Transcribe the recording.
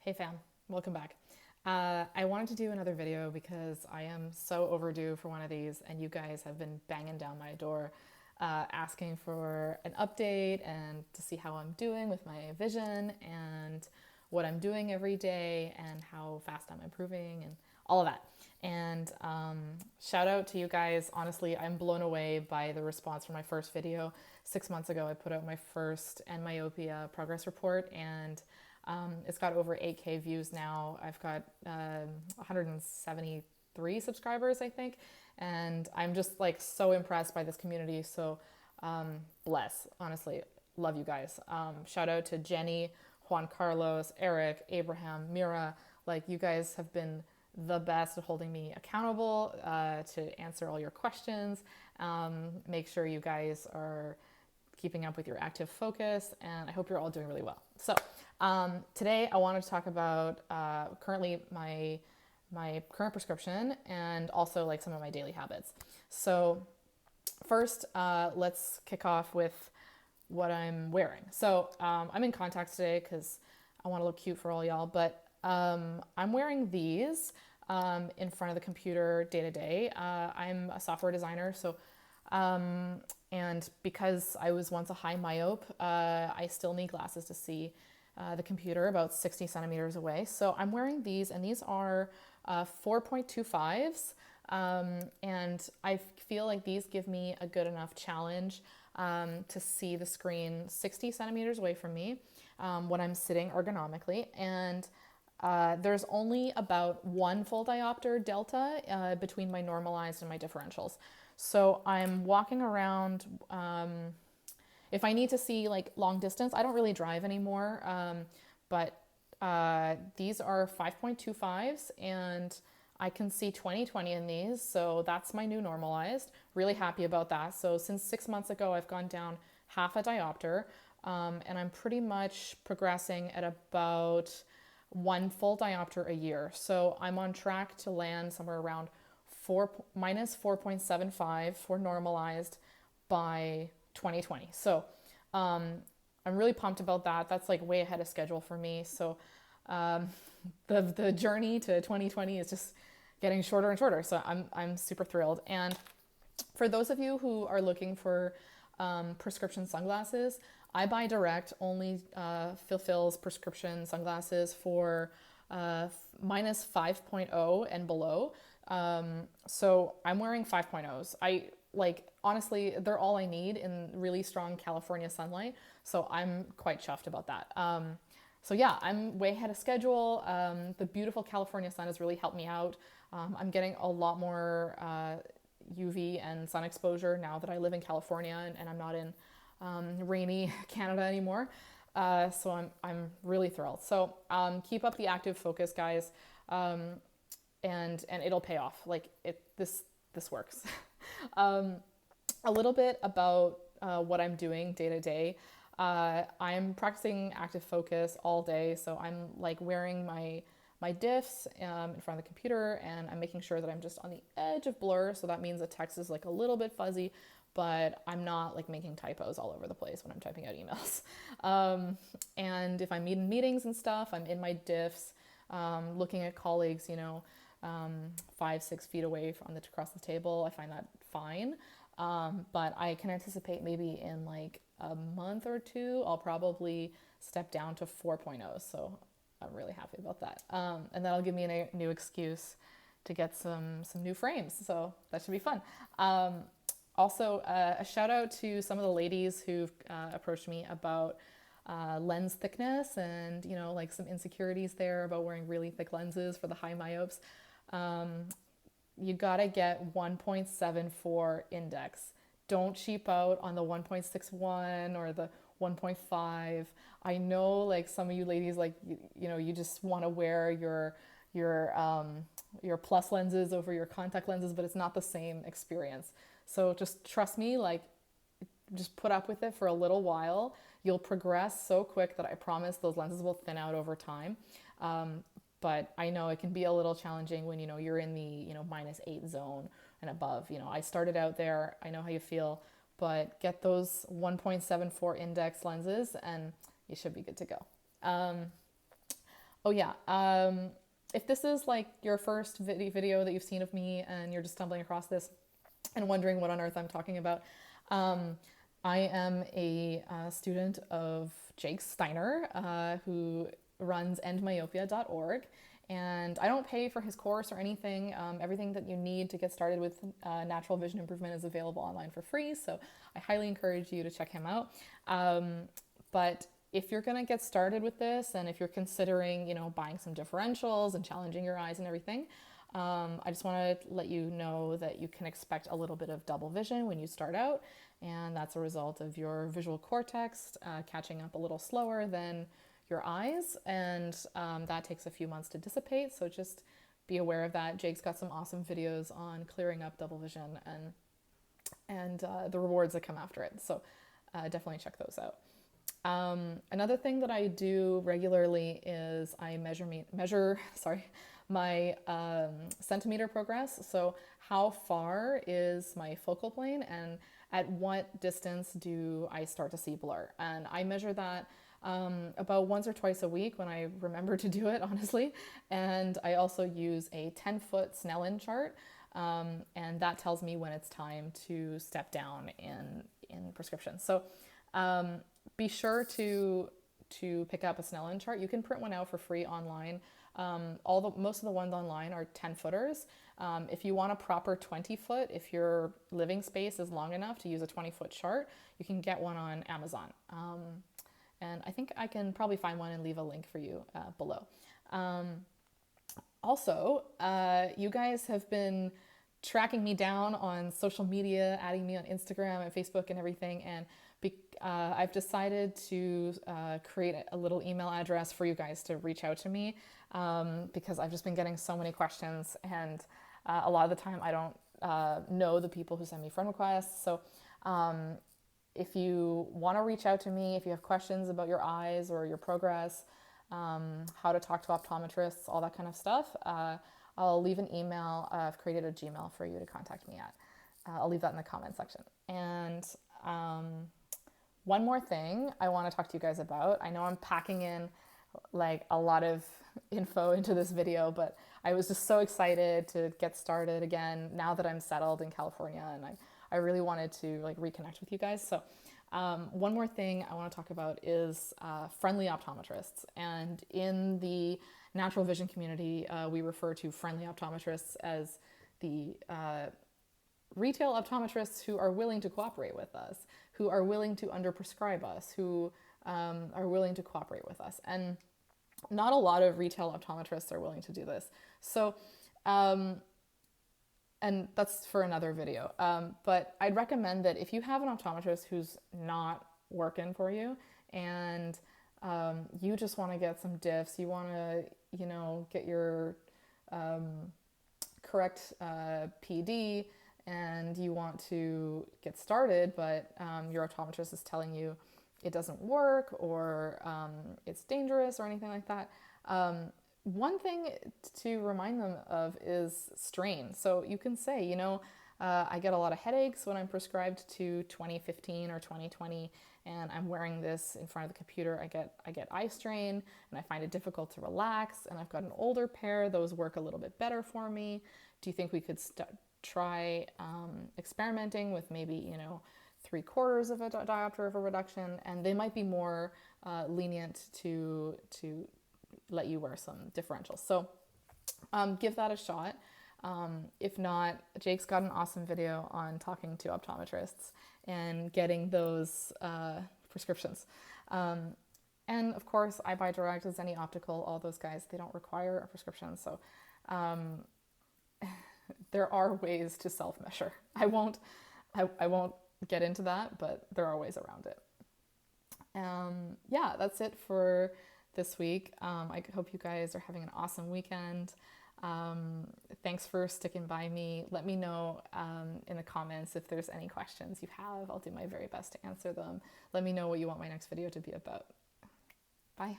Hey fam, welcome back. I wanted to do another video because I am so overdue for one of these, and you guys have been banging down my door asking for an update and to see how I'm doing with my vision and what I'm doing every day and how fast I'm improving and all of that. And shout out to you guys. Honestly, I'm blown away by the response from my first video. 6 months ago, I put out my first Endmyopia progress report, and it's got over 8K views now. I've got 173 subscribers, I think. And I'm just like so impressed by this community. So bless, honestly, love you guys. Shout out to Jenny, Juan Carlos, Eric, Abraham, Mira. Like, you guys have been the best at holding me accountable to answer all your questions. Make sure you guys are keeping up with your active focus, and I hope you're all doing really well. So today I wanted to talk about currently my current prescription and also like some of my daily habits. So first, let's kick off with what I'm wearing. So I'm in contacts today because I want to look cute for all y'all, but I'm wearing these in front of the computer day to day. I'm a software designer, so and because I was once a high myope, I still need glasses to see the computer about 60 centimeters away. So I'm wearing these, and these are 4.25s. And I feel like these give me a good enough challenge to see the screen 60 centimeters away from me when I'm sitting ergonomically. And there's only about one full diopter delta between my normalized and my differentials. So I'm walking around. If I need to see like long distance, I don't really drive anymore, but these are 5.25s, and I can see 20/20 in these, so that's my new normalized. Really happy about that. So since 6 months ago, I've gone down half a diopter, and I'm pretty much progressing at about one full diopter a year. So I'm on track to land somewhere around minus 4.75 for normalized by 2020. So I'm really pumped about that. That's like way ahead of schedule for me. So the journey to 2020 is just getting shorter and shorter. So I'm super thrilled. And for those of you who are looking for prescription sunglasses, I buy direct, only fulfills prescription sunglasses for minus 5.0 and below. So I'm wearing 5.0s. I like, honestly, they're all I need in really strong California sunlight. So I'm quite chuffed about that. So yeah, I'm way ahead of schedule. The beautiful California sun has really helped me out. I'm getting a lot more UV and sun exposure now that I live in California and I'm not in rainy Canada anymore. So I'm really thrilled. So keep up the active focus, guys, and it'll pay off. Like this works. A little bit about what I'm doing day to day. I'm practicing active focus all day, so I'm like wearing my diffs in front of the computer, and I'm making sure that I'm just on the edge of blur. So that means the text is like a little bit fuzzy, but I'm not like making typos all over the place when I'm typing out emails. And if I'm in meetings and stuff, I'm in my diffs, looking at colleagues, 5-6 feet away across the table. I find that fine. But I can anticipate maybe in like a month or two, I'll probably step down to 4.0. So I'm really happy about that. And that'll give me a new excuse to get some new frames. So that should be fun. Also, a shout out to some of the ladies who've approached me about lens thickness and, like some insecurities there about wearing really thick lenses for the high myopes. You gotta get 1.74 index. Don't cheap out on the 1.61 or the 1.5. I know like some of you ladies, like, you just want to wear your plus lenses over your contact lenses, but it's not the same experience. So just trust me, like, just put up with it for a little while. You'll progress so quick that I promise those lenses will thin out over time. But I know it can be a little challenging when, you're in the, -8 zone and above. I started out there. I know how you feel, but get those 1.74 index lenses and you should be good to go. Oh yeah. If this is like your first video that you've seen of me and you're just stumbling across this and wondering what on earth I'm talking about, um, I am a student of Jake Steiner, who runs endmyopia.org. And I don't pay for his course or anything. Everything that you need to get started with natural vision improvement is available online for free. So I highly encourage you to check him out. But if you're going to get started with this, and if you're considering, buying some differentials and challenging your eyes and everything, I just want to let you know that you can expect a little bit of double vision when you start out, and that's a result of your visual cortex catching up a little slower than your eyes, and that takes a few months to dissipate, so just be aware of that. Jake's got some awesome videos on clearing up double vision and the rewards that come after it, so definitely check those out. Another thing that I do regularly is I measure my centimeter progress. So how far is my focal plane and at what distance do I start to see blur? And I measure that about once or twice a week when I remember to do it, honestly. And I also use a 10-foot Snellen chart, and that tells me when it's time to step down in prescription. So be sure to pick up a Snellen chart. You can print one out for free online. Most of the ones online are 10-footers. If you want a proper 20-foot, if your living space is long enough to use a 20-foot chart, you can get one on Amazon. And I think I can probably find one and leave a link for you below. Also, you guys have been tracking me down on social media, adding me on Instagram and Facebook and everything, and I've decided to create a little email address for you guys to reach out to me, because I've just been getting so many questions, and a lot of the time I don't know the people who send me friend requests. So if you want to reach out to me, if you have questions about your eyes or your progress, how to talk to optometrists, all that kind of stuff, I'll leave an email. I've created a Gmail for you to contact me at. I'll leave that in the comment section. And one more thing I want to talk to you guys about. I know I'm packing in like a lot of info into this video, but I was just so excited to get started again now that I'm settled in California, and I really wanted to like reconnect with you guys. So one more thing I want to talk about is friendly optometrists. And in the natural vision community, we refer to friendly optometrists as the retail optometrists who are willing to cooperate with us, who are willing to underprescribe us, who are willing to cooperate with us. And not a lot of retail optometrists are willing to do this. So, and that's for another video. But I'd recommend that if you have an optometrist who's not working for you, and you just want to get some diffs, you want to, get your correct PD, and you want to get started, but your optometrist is telling you it doesn't work, or it's dangerous or anything like that, one thing to remind them of is strain. So you can say, I get a lot of headaches when I'm prescribed to 2015 or 2020, and I'm wearing this in front of the computer. I get eye strain, and I find it difficult to relax, and I've got an older pair. Those work a little bit better for me. Do you think we could try experimenting with maybe, 3/4 of a diopter of a reduction? And they might be more lenient to let you wear some differentials. So give that a shot. If not, Jake's got an awesome video on talking to optometrists and getting those prescriptions. And of course, I buy direct, as any optical, all those guys, they don't require a prescription. So there are ways to self-measure. I won't get into that, but there are ways around it. Yeah, that's it for this week. I hope you guys are having an awesome weekend. Thanks for sticking by me. Let me know in the comments if there's any questions you have. I'll do my very best to answer them. Let me know what you want my next video to be about. Bye.